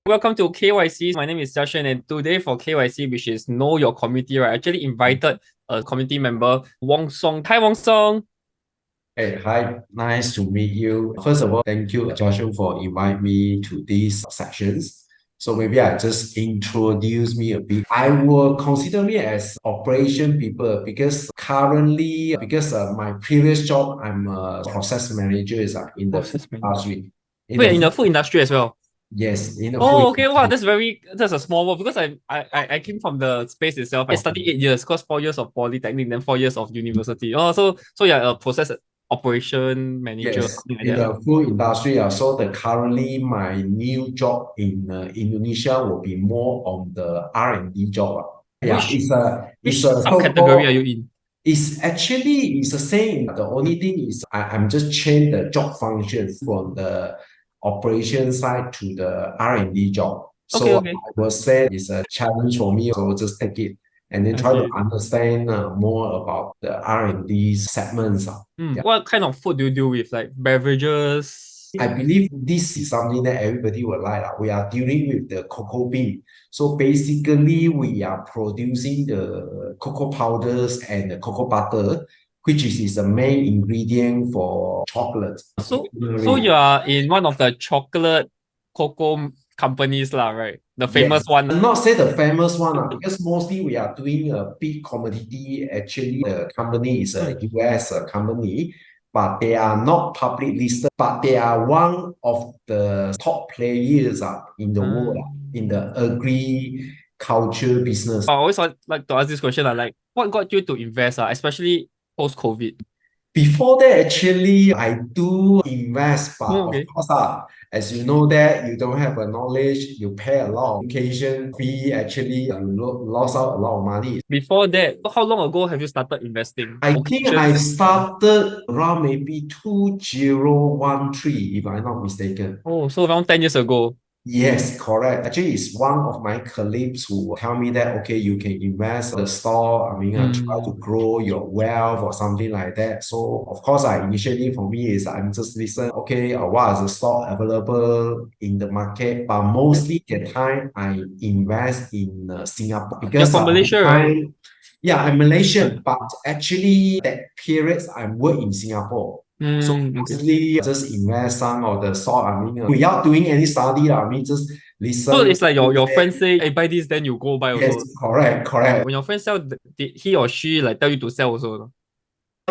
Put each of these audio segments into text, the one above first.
Welcome to KYC. My name is Jia Xuan, and today for KYC, which is Know Your Community, right? I actually invited a community member, Wong Song. Hi, Wong Song. Hey, hi, nice to meet you. First of all, thank you, Joshua, for inviting me to these sessions. So maybe I just introduce me a bit. I will consider me as operation people because my previous job, I'm a process manager in the food Process manager. industry. In the Wait, in food, the food industry as well. yes, in the food Oh, okay. Wow, industry. that's a small world because I came from the space itself. I studied 8 years, cause 4 years of polytechnic, then 4 years of university. Oh, so yeah, a process operation manager, Yes, something like in that. the food industry, so currently my new job in Indonesia will be more on the R&D job. Yeah, Which it's which a subcategory are so-called you in? it's the same. The only thing is I'm just change the job function from the operation side to the R&D job. Okay, So okay. I will say it's a challenge for me. So just take it and then I try to see. understand more about the R&D segments. Yeah. What kind of food do you do with? Like beverages? I believe this is something that everybody will like. We are dealing with the cocoa bean. So basically, we are producing the cocoa powders and the cocoa butter, which is the main ingredient for chocolate. So you are in one of the chocolate cocoa companies lah, right? The famous Yes, one. I'm not say the famous one because mostly we are doing a big commodity. Actually, the company is a Mm. US company, but they are not public listed. But they are one of the top players in the world in the agriculture business. I always like to ask this question, like what got you to invest, especially post-COVID? Before that, actually, I do invest, but Oh, of okay. course, as you know that you don't have a knowledge, you pay a lot of education fee, actually, you lost out a lot of money. Before that, how long ago have you started investing? I think I Occasions? started around maybe 2013, if I'm not mistaken. Oh, so around 10 years ago. Yes, correct. Actually, it's one of my colleagues who tell me that, okay, you can invest the stock. Try to Mm. grow your wealth or something like that. So, of course, I initially for me is I'm just listen, okay, what is the stock available in the market? But mostly the time I invest in Singapore You're because from that Malaysia, right? time, yeah, I'm Malaysian, but actually that periods I work in Singapore. So Okay. mostly just invest some of the stock. Without doing any study, just So listen. it's like your friend say, hey, buy this, then you go buy Yes, also. correct, correct. When your friend sell, did he or she like tell you to sell also?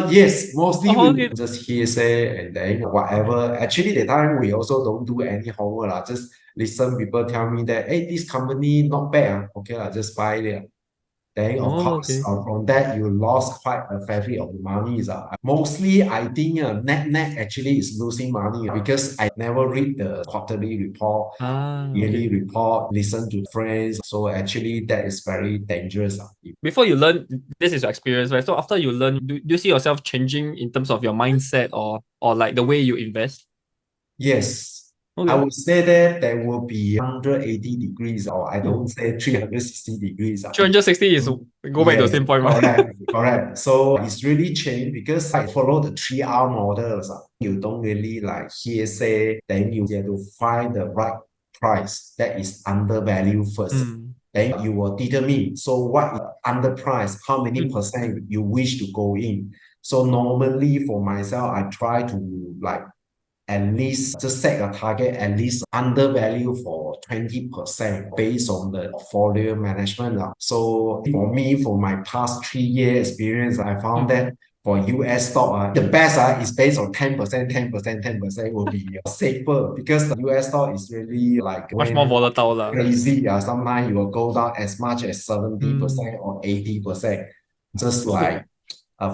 Yes, mostly Oh, we okay. just hearsay and then whatever. Actually, the time we also don't do any homework lah. Just listen. People tell me that, hey, this company not bad. Okay lah, just buy it. Then, of Oh, course, okay. from that, you lost quite a fair bit of money. Mostly, I think net actually is losing money because I never read the quarterly report, Okay. yearly report, listen to friends. So actually, that is very dangerous. Before you learn, this is your experience, right? So after you learn, do you see yourself changing in terms of your mindset or like the way you invest? Yes, I Okay. would say that there will be 180 degrees, or I Oh, don't say 360 degrees. 360 is go back to the Yes, same point, right? correct, correct. So it's really changed because I follow the 3R models. You don't really like hearsay, then you have to find the right price that is undervalued first. Mm. Then you will determine, so what is underpriced, how many Mm. percent you wish to go in. So normally for myself, I try to like at least just set a target at least undervalue for 20% based on the portfolio management. So for me, for my past 3 year experience, I found Mm. that for US stock, the best is based on 10%, 10%, 10% will be safer because the US stock is really like Much more when volatile lah. crazy. Sometimes you will go down as much as 70% Mm. or 80%. Just So, like,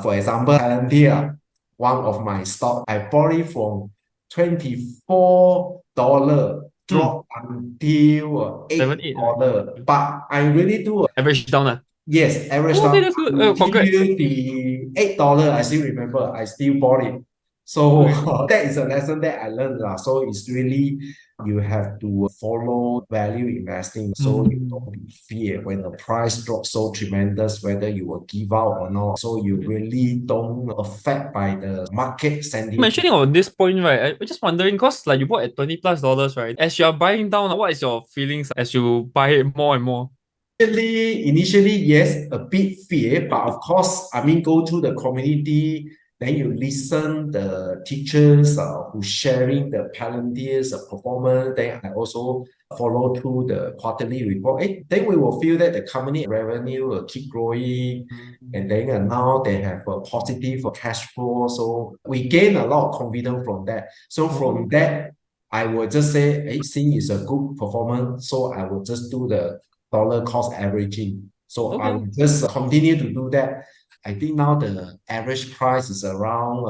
for example, Palantir, one of my stock, I bought it from $24 mm, drop until 7, eight 8, right? dollar. But I really do Average down lah. yes, average Oh, okay, down that's good. until Congrats. the $8. I still remember. I still bought it. So Okay. that is a lesson that I learned. So it's really you have to follow value investing so you Mm. don't be fear when the price drops so tremendous, whether you will give out or not. So you really don't affect by the market sentiment. Mentioning on this point, right? I'm just wondering, because like you bought at $20+, right? As you are buying down, what is your feelings as you buy it more and more? Initially, yes, a bit fear, but of course, I mean, go to the community, then you listen the teachers who sharing the Palantir's performance. Then I also follow through the quarterly report. Then we will feel that the company revenue will keep growing, and then now they have a positive cash flow. So we gain a lot of confidence from that. So from Oh, that, I will just say, since it's a good performance, so I will just do the dollar cost averaging. So I okay. will just continue to do that. I think now the average price is around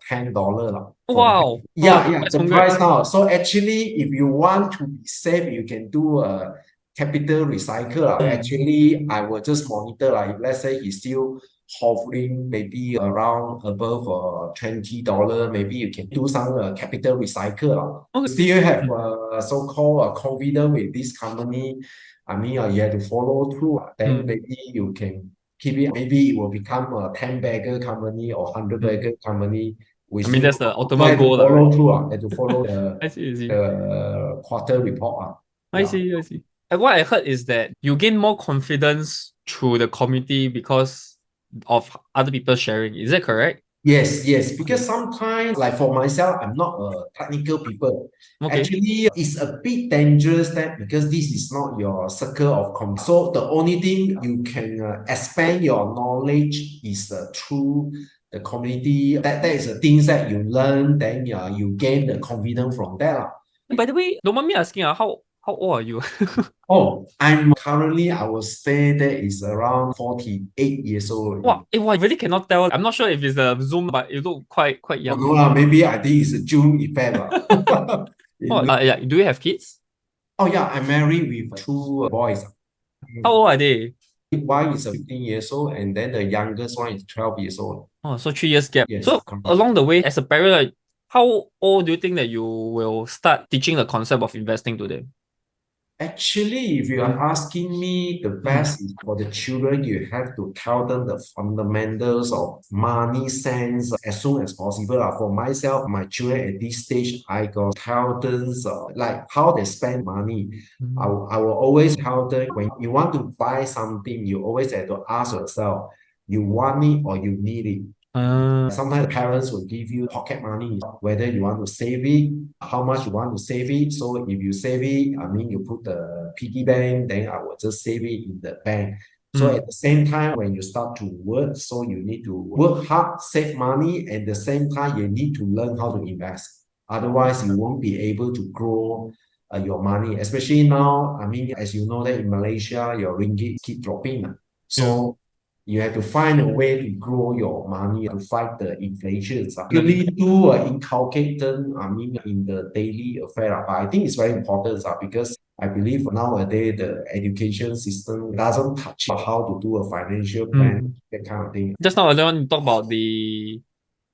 $10 from Wow. Oh, yeah, that's the congrats. price now. So actually, if you want to be safe, you can do a capital recycle. Mm. Actually, I will just monitor. If let's say it's still hovering maybe around above $20, maybe you can do some capital recycle. Okay. Still have Mm. so-called confidence with this company. I mean, you have to follow through. Then Mm. maybe you can keep it. Maybe it will become a 10-bagger company or Mm. 100-bagger company. We I mean, still that's the also ultimate have to goal, lah, right? follow through. Have to follow I see, I see. the quarter report. I Yeah. see, I see. And what I heard is that you gain more confidence through the community because of other people sharing. Is that correct? Yes, yes. Okay. Because sometimes, like for myself, I'm not a technical people. Okay. Actually, it's a bit dangerous that because this is not your circle of competence. So the only thing you can expand your knowledge is through the community. That is the things that you learn, then you gain the confidence from that. By the way, don't mind me asking, how old are you? Oh, I'm currently, I will say that is around 48 years old. Wow, wow, I really cannot tell. I'm not sure if it's a Zoom, but you look quite Oh, young. no, maybe I think it's a June effect. Oh, yeah. Do you have kids? Oh yeah, I'm married with two boys. How old are they? One is 15 years old, and then the youngest one is 12 years old. Oh, so 3 years gap. Yes, So correct. along the way, as a parent, like, how old do you think that you will start teaching the concept of investing to them? Actually, if you are asking me, the Mm. best is for the children, you have to tell them the fundamentals of money sense as soon as possible. For myself, my children at this stage, I got tell them like how they spend money. Mm. I will always tell them when you want to buy something, you always have to ask yourself, you want it or you need it. Sometimes parents will give you pocket money, whether you want to save it, how much you want to save it. So if you save it, I mean, you put the piggy bank, then I will just save it in the bank. So Mm. at the same time, when you start to work, so you need to work hard, save money, and at the same time, you need to learn how to invest. Otherwise, you won't be able to grow your money, especially now. I mean, as you know that in Malaysia, your ringgit keep dropping. Yeah. So you have to find a way to grow your money to fight the inflation. Really do inculcate them, I mean, in the daily affair. But I think it's very important because I believe nowadays the education system doesn't touch how to do a financial plan, Mm. that kind of thing. Just now, earlier on, you talk about the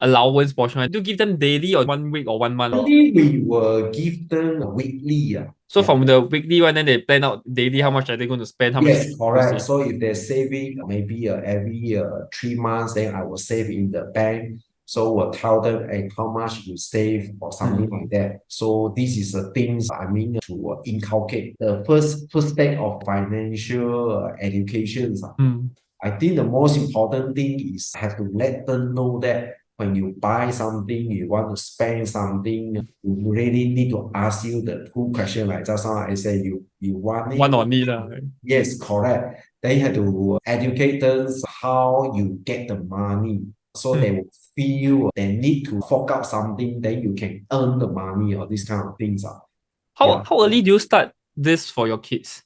allowance portion, right? Do you give them daily or 1 week or 1 month? Only we will give them weekly. So Yeah. from the weekly one, then they plan out daily how much are they going to spend, how much Yes, to correct. save. So if they're saving maybe every 3 months, then I will save in the bank. So we'll tell them, hey, how much you save or something Mm. like that. So this is the things I mean to inculcate. The first step of financial education. Mm. I think the most important thing is have to let them know that when you buy something, you want to spend something, you really need to ask you the two questions. Like just now I said, you want it. Want or need, right? Yes, correct. They have to educate us how you get the money. So they Mm. will feel they need to fork out something, then you can earn the money or these kind of things. How Yeah. how early do you start this for your kids?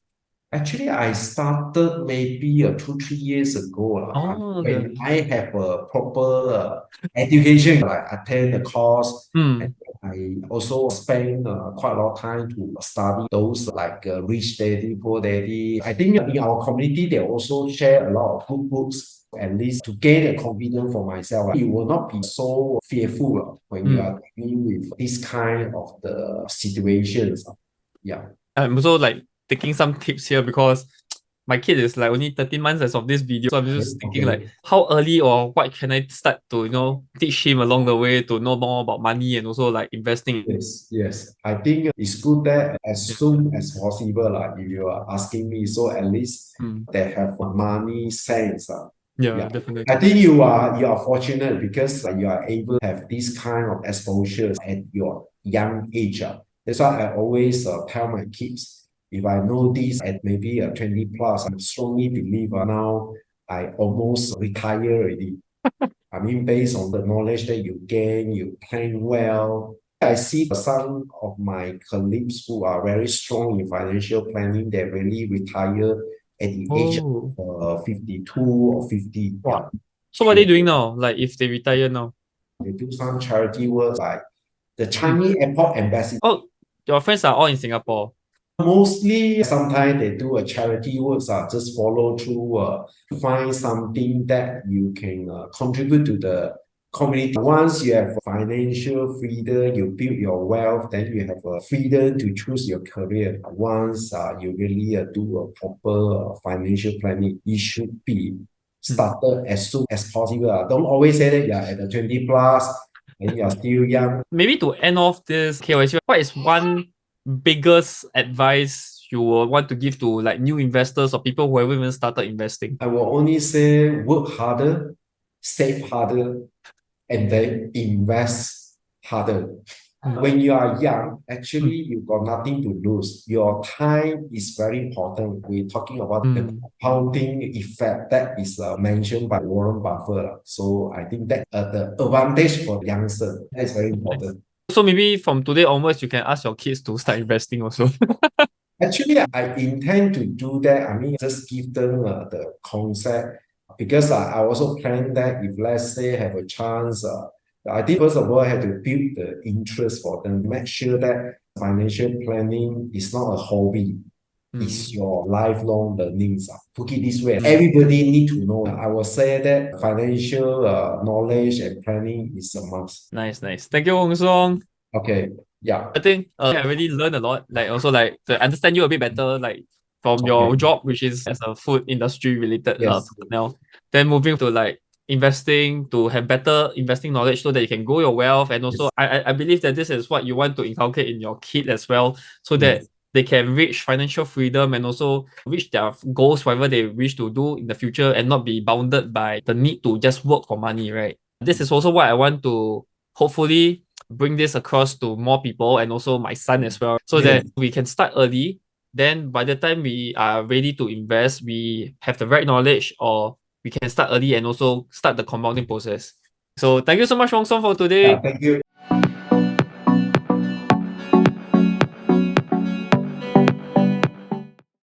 Actually, I started maybe 2, 3 years ago. Oh, okay, When okay. I have a proper education, like attend the course, and Mm. I also spend quite a lot of time to study those like Rich Daddy, Poor Daddy. I think in our community, they also share a lot of good books, at least to gain the confidence for myself. You will not be so fearful when you are dealing with this kind of the situations. Yeah. I'm also like taking some tips here because my kid is like only 13 months as of this video. So I'm just thinking like how early or what can I start to, teach him along the way to know more about money and also like investing. Yes. I think it's good that as soon as possible, like if you are asking me, so at least they have money sense. Yeah, definitely. I think you are fortunate because you are able to have this kind of exposure at your young age. That's why I always tell my kids, if I know this at maybe 20 plus, I strongly believe now I almost retire already. I mean, based on the knowledge that you gain, you plan well. I see some of my colleagues who are very strong in financial planning, they really retire at the age of 52 or 50. Wow. So what are they doing now? Like if they retire now? They do some charity work like the Chinese Airport Ambassador. Oh, your friends are all in Singapore. Mostly, sometimes they do a charity works, just follow through, find something that you can contribute to the community. Once you have financial freedom, you build your wealth, then you have a freedom to choose your career. Once you really do a proper financial planning, it should be started as soon as possible. Don't always say that you're at the 20 plus and you're still young. Maybe to end off this KYC, what is one biggest advice you will want to give to like new investors or people who haven't even started investing? I will only say work harder, save harder, and then invest harder. When you are young, actually, you got nothing to lose. Your time is very important. We're talking about the compounding effect that is mentioned by Warren Buffett. So I think that the advantage for the youngster, that's very important. So maybe from today onwards, you can ask your kids to start investing also. Actually, I intend to do that. I mean, just give them the concept because I also plan that if let's say have a chance, I think first of all I have to build the interest for them, make sure that financial planning is not a hobby. It's your lifelong learnings. Put it this way, everybody need to know. I will say that financial knowledge and planning is a must. Nice. Thank you, Wong Song. Okay. Yeah. I think I really learned a lot. Like also like to understand you a bit better, like from your job, which is as a food industry related personnel. Then moving to like investing to have better investing knowledge so that you can grow your wealth. And also I believe that this is what you want to inculcate in your kid as well, so that they can reach financial freedom and also reach their goals, whatever they wish to do in the future, and not be bounded by the need to just work for money, right? This is also what I want to hopefully bring this across to more people and also my son as well, so that we can start early. Then by the time we are ready to invest, we have the right knowledge, or we can start early and also start the compounding process. So thank you so much, Wong Song, for today. Thank you.